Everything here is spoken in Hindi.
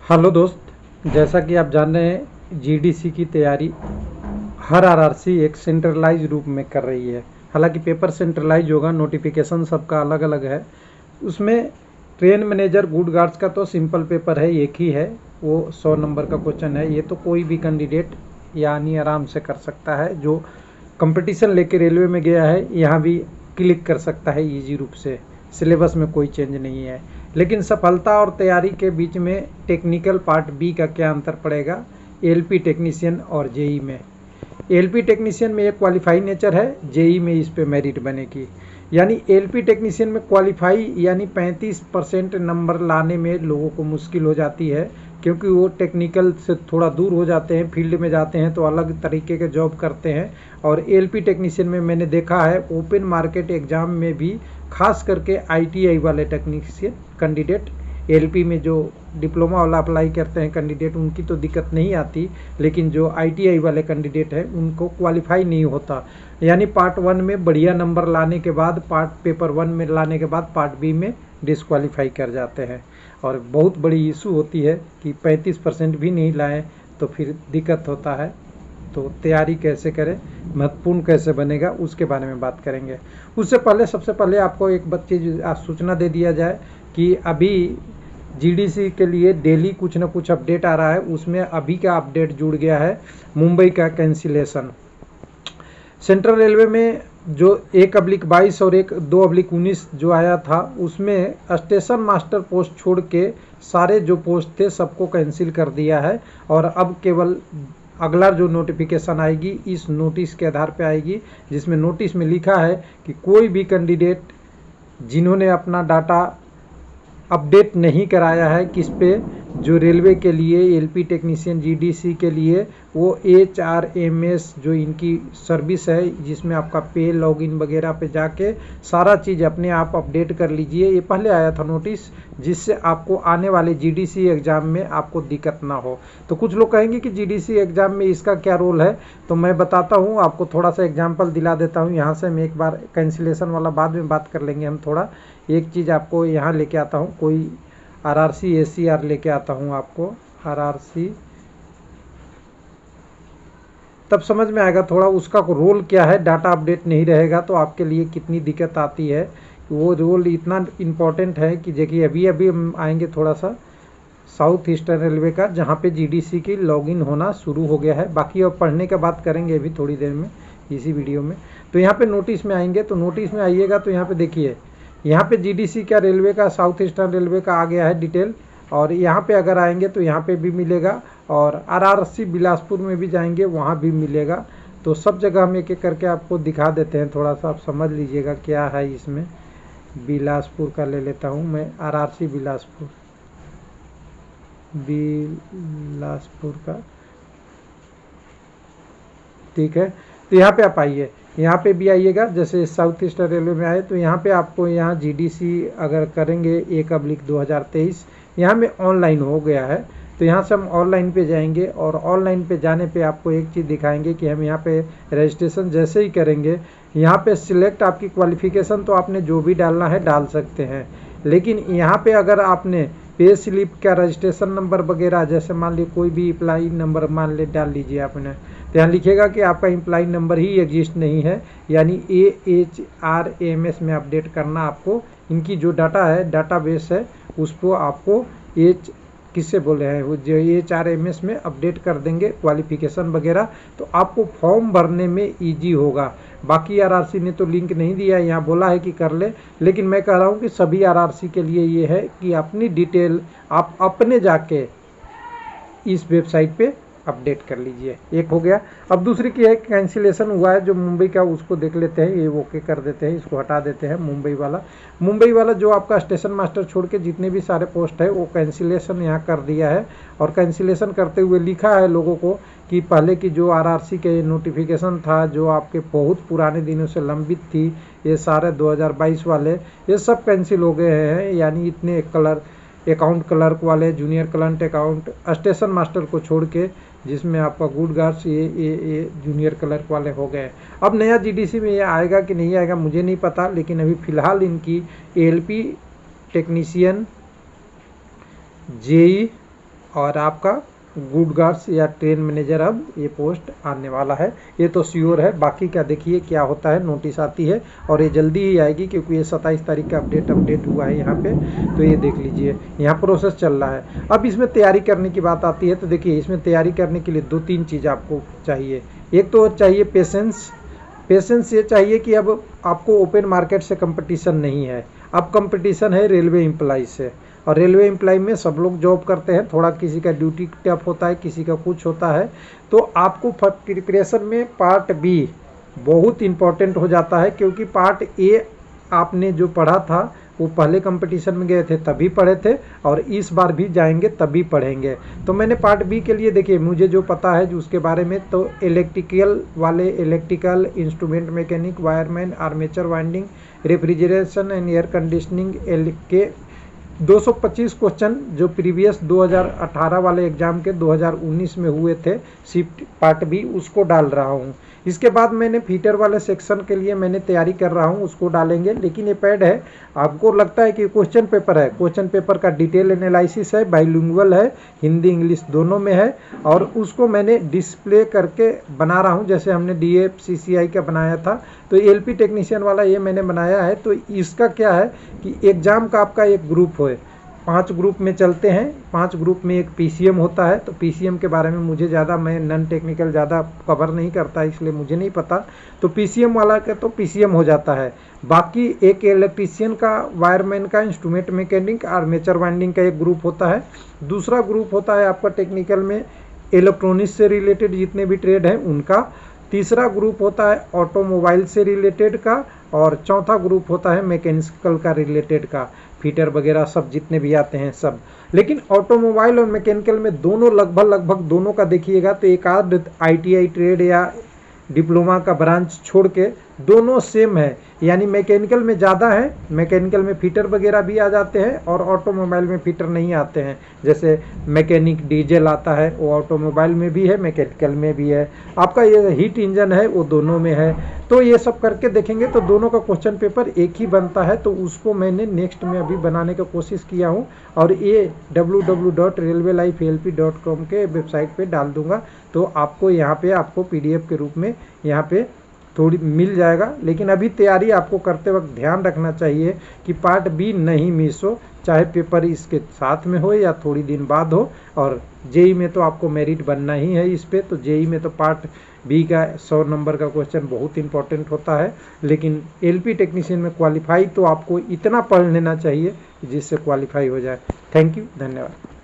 हेलो दोस्त, जैसा कि आप जान रहे हैं जीडीसी की तैयारी हर आरआरसी एक सेंट्रलाइज रूप में कर रही है। हालांकि पेपर सेंट्रलाइज होगा, नोटिफिकेशन सबका अलग अलग है। उसमें ट्रेन मैनेजर गुड गार्ड्स का तो सिंपल पेपर है, एक ही है, वो 100 नंबर का क्वेश्चन है। ये तो कोई भी कैंडिडेट यानी आराम से कर सकता है, जो कंपटीशन लेके रेलवे में गया है यहाँ भी क्लिक कर सकता है ईजी रूप से। सिलेबस में कोई चेंज नहीं है। लेकिन सफलता और तैयारी के बीच में टेक्निकल पार्ट बी का क्या अंतर पड़ेगा एलपी टेक्नीशियन और जेई में। एलपी टेक्नीशियन में एक क्वालिफाई नेचर है, जेई में इस पे मेरिट बनेगी। यानी एलपी टेक्नीशियन में क्वालिफाई यानी 35% नंबर लाने में लोगों को मुश्किल हो जाती है, क्योंकि वो टेक्निकल से थोड़ा दूर हो जाते हैं, फील्ड में जाते हैं तो अलग तरीके के जॉब करते हैं। और एलपी टेक्नीशियन में मैंने देखा है ओपन मार्केट एग्जाम में भी, खास करके आईटीआई वाले टेक्नीशियन कैंडिडेट, एलपी में जो डिप्लोमा वाला अप्लाई करते हैं कैंडिडेट, उनकी तो दिक्कत नहीं आती, लेकिन जो आईटीआई वाले कैंडिडेट हैं उनको क्वालिफाई नहीं होता। यानी पार्ट 1 में बढ़िया नंबर लाने के बाद, पेपर 1 में लाने के बाद पार्ट बी में डिस्क्वालीफाई कर जाते हैं। और बहुत बड़ी इशू होती है कि 35% भी नहीं लाएं तो फिर दिक्कत होता है। तो तैयारी कैसे करें, महत्वपूर्ण कैसे बनेगा, उसके बारे में बात करेंगे। उससे पहले सबसे पहले आपको एक चीज़ सूचना दे दिया जाए कि अभी जीडीसी के लिए डेली कुछ ना कुछ अपडेट आ रहा है। उसमें अभी का अपडेट जुड़ गया है मुंबई का कैंसिलेशन। सेंट्रल रेलवे में जो 1/22 और 2/19 जो आया था, उसमें स्टेशन मास्टर पोस्ट छोड़ के सारे जो पोस्ट थे सबको कैंसिल कर दिया है। और अब केवल अगला जो नोटिफिकेशन आएगी इस नोटिस के आधार पे आएगी, जिसमें नोटिस में लिखा है कि कोई भी कैंडिडेट जिन्होंने अपना डाटा अपडेट नहीं कराया है किस पे, जो रेलवे के लिए एलपी टेक्नीशियन जीडीसी के लिए, वो एचआरएमएस जो इनकी सर्विस है, जिसमें आपका पे लॉगिन वगैरह पे जाके सारा चीज़ अपने आप अपडेट कर लीजिए। ये पहले आया था नोटिस, जिससे आपको आने वाले जीडीसी एग्ज़ाम में आपको दिक्कत ना हो। तो कुछ लोग कहेंगे कि जीडीसी एग्ज़ाम में इसका क्या रोल है, तो मैं बताता हूँ आपको, थोड़ा सा एग्जाम्पल दिला देता हूँ यहाँ से। मैं एक बार कैंसिलेशन वाला बाद में बात कर लेंगे हम थोड़ा। एक चीज़ आपको यहाँ लेके आता हूँ, कोई आरआरसी एसीआर लेके आता हूँ आपको, आरआरसी, तब समझ में आएगा थोड़ा उसका रोल क्या है। डाटा अपडेट नहीं रहेगा तो आपके लिए कितनी दिक्कत आती है। वो रोल इतना इम्पोर्टेंट है कि देखिए अभी अभी हम आएंगे थोड़ा सा साउथ ईस्टर्न रेलवे का, जहाँ पे जीडीसी की लॉगिन होना शुरू हो गया है। बाकी अब पढ़ने का बात करेंगे अभी थोड़ी देर में इसी वीडियो में। तो यहाँ पे नोटिस में आएंगे, तो नोटिस में आइएगा तो यहाँ पे देखिए, यहाँ पे जीडीसी का रेलवे का साउथ ईस्टर्न रेलवे का आ गया है डिटेल। और यहाँ पे अगर आएंगे तो यहाँ पे भी मिलेगा, और आरआरसी बिलासपुर में भी जाएंगे वहाँ भी मिलेगा। तो सब जगह हम एक एक करके आपको दिखा देते हैं, थोड़ा सा आप समझ लीजिएगा क्या है इसमें। बिलासपुर का ले लेता हूँ मैं, आरआरसी बिलासपुर, बिलासपुर का, ठीक है। तो यहाँ पे आप आइए, यहाँ पे भी आइएगा। जैसे साउथ ईस्टर्न रेलवे में आए तो यहाँ पे आपको, यहाँ जीडीसी अगर करेंगे 1/2023, यहाँ में ऑनलाइन हो गया है। तो यहाँ से हम ऑनलाइन पे जाएंगे, और ऑनलाइन पे जाने पे आपको एक चीज़ दिखाएंगे कि हम यहाँ पे रजिस्ट्रेशन जैसे ही करेंगे, यहाँ पे सिलेक्ट आपकी क्वालिफिकेशन, तो आपने जो भी डालना है डाल सकते हैं। लेकिन यहाँ पे अगर आपने पे स्लिप का रजिस्ट्रेशन नंबर वगैरह, जैसे मान लीजिए कोई भी अप्लाई नंबर मान ले डाल लीजिए आपने, तो यहाँ लिखेगा कि आपका एम्प्लॉय नंबर ही एग्जिस्ट नहीं है, यानी AHRMS में अपडेट करना आपको। इनकी जो डाटा है, डाटाबेस है, उसको आपको किससे बोले हैं वो, जो AHRMS में अपडेट कर देंगे क्वालिफिकेशन वगैरह, तो आपको फॉर्म भरने में इजी होगा। बाकी आरआरसी ने तो लिंक नहीं दिया, यहाँ बोला है कि कर ले, लेकिन मैं कह रहा हूँ कि सभी आरआरसी के लिए ये है कि अपनी डिटेल आप अपने जाके इस वेबसाइट पे अपडेट कर लीजिए। एक हो गया। अब दूसरी की है, कैंसिलेशन हुआ है जो मुंबई का, उसको देख लेते हैं। ये ओके कर देते हैं, इसको हटा देते हैं। मुंबई वाला जो आपका स्टेशन मास्टर छोड़ के जितने भी सारे पोस्ट है वो कैंसिलेशन यहाँ कर दिया है। और कैंसिलेशन करते हुए लिखा है लोगों को कि पहले की जो आरआरसी के नोटिफिकेशन था, जो आपके बहुत पुराने दिनों से लंबित थी, ये सारे 2022 वाले, ये सब कैंसिल हो गए हैं। यानी इतने अकाउंट क्लर्क वाले, junior clerk account, station master को छोड़ के, जिसमें आपका गुड गार्ड्स, ये जूनियर क्लर्क वाले हो गए। अब नया जीडीसी में ये आएगा कि नहीं आएगा मुझे नहीं पता, लेकिन अभी फ़िलहाल इनकी एलपी टेक्नीशियन, जेई और आपका गुड गार्ड्स या ट्रेन मैनेजर अब ये पोस्ट आने वाला है, ये तो श्योर है। बाकी का देखिए क्या होता है, नोटिस आती है और ये जल्दी ही आएगी क्योंकि ये 27 तारीख का अपडेट हुआ है यहाँ पे, तो ये देख लीजिए यहाँ प्रोसेस चल रहा है। अब इसमें तैयारी करने की बात आती है, तो देखिए इसमें तैयारी करने के लिए 2-3 चीज़ आपको चाहिए। एक तो चाहिए पेशेंस ये चाहिए कि अब आपको ओपन मार्केट से कंपटीशन नहीं है, अब कंपटीशन है रेलवे एम्प्लॉय से। और रेलवे एम्प्लॉय में सब लोग जॉब करते हैं, थोड़ा किसी का ड्यूटी टफ होता है, किसी का कुछ होता है, तो आपको प्रिपरेशन में पार्ट बी बहुत इम्पोर्टेंट हो जाता है, क्योंकि पार्ट ए आपने जो पढ़ा था वो पहले कंपटीशन में गए थे तभी पढ़े थे और इस बार भी जाएंगे तभी पढ़ेंगे। तो मैंने पार्ट बी के लिए देखिए मुझे जो पता है जो उसके बारे में, तो electrical instrument mechanic, wireman, armature winding, refrigeration and air conditioning के 225 क्वेश्चन जो प्रीवियस 2018 वाले एग्जाम के 2019 में हुए थे शिफ्ट पार्ट बी, उसको डाल रहा हूँ। इसके बाद मैंने फीटर वाले सेक्शन के लिए मैंने तैयारी कर रहा हूँ, उसको डालेंगे। लेकिन ये पैड है, आपको लगता है कि क्वेश्चन पेपर है, क्वेश्चन पेपर का डिटेल एनालिसिस है, बाइलिंगुअल है, हिंदी इंग्लिश दोनों में है, और उसको मैंने डिस्प्ले करके बना रहा हूँ जैसे हमने DFCCI का बनाया था। तो LP टेक्नीशियन वाला ये मैंने बनाया है। तो इसका क्या है कि एग्ज़ाम का आपका एक ग्रुप है, 5 ग्रुप में चलते हैं, 5 ग्रुप में एक PCM होता है। तो PCM के बारे में मुझे ज़्यादा, मैं नॉन टेक्निकल ज़्यादा कवर नहीं करता इसलिए मुझे नहीं पता। तो PCM वाला का तो PCM हो जाता है। बाकी एक इलेक्ट्रीशियन का, वायरमैन का, इंस्ट्रूमेंट मैकेनिक, आर्मेचर वाइंडिंग का एक ग्रुप होता है। दूसरा ग्रुप होता है आपका टेक्निकल में इलेक्ट्रॉनिक्स से रिलेटेड जितने भी ट्रेड हैं उनका। तीसरा ग्रुप होता है ऑटोमोबाइल से रिलेटेड का, और चौथा ग्रुप होता है मैकेनिकल का रिलेटेड का, फीटर वगैरह सब जितने भी आते हैं सब। लेकिन ऑटोमोबाइल और मैकेनिकल में दोनों लगभग दोनों का देखिएगा तो एक आध ITI ट्रेड या डिप्लोमा का ब्रांच छोड़ के दोनों सेम है, यानी मैकेनिकल में ज़्यादा है, मैकेनिकल में फीटर वगैरह भी आ जाते हैं और ऑटोमोबाइल में फीटर नहीं आते हैं। जैसे मैकेनिक डीजल आता है वो ऑटोमोबाइल में भी है, मैकेनिकल में भी है। आपका ये हीट इंजन है वो दोनों में है। तो ये सब करके देखेंगे तो दोनों का क्वेश्चन पेपर एक ही बनता है। तो उसको मैंने नेक्स्ट में अभी बनाने का कोशिश किया हूँ और ये www.railwaylifelp.com के वेबसाइट पे डाल दूंगा। तो आपको यहाँ पे आपको PDF के रूप में यहाँ पे थोड़ी मिल जाएगा। लेकिन अभी तैयारी आपको करते वक्त ध्यान रखना चाहिए कि पार्ट बी नहीं मिस हो, चाहे पेपर इसके साथ में हो या थोड़ी दिन बाद हो। और JEE में तो आपको मेरिट बनना ही है इस पे। तो JEE में तो पार्ट बी का 100 नंबर का क्वेश्चन बहुत इंपॉर्टेंट होता है। लेकिन LP टेक्नीशियन में क्वालिफाई तो आपको इतना पढ़ लेना चाहिए जिससे क्वालिफाई हो जाए। थैंक यू, धन्यवाद।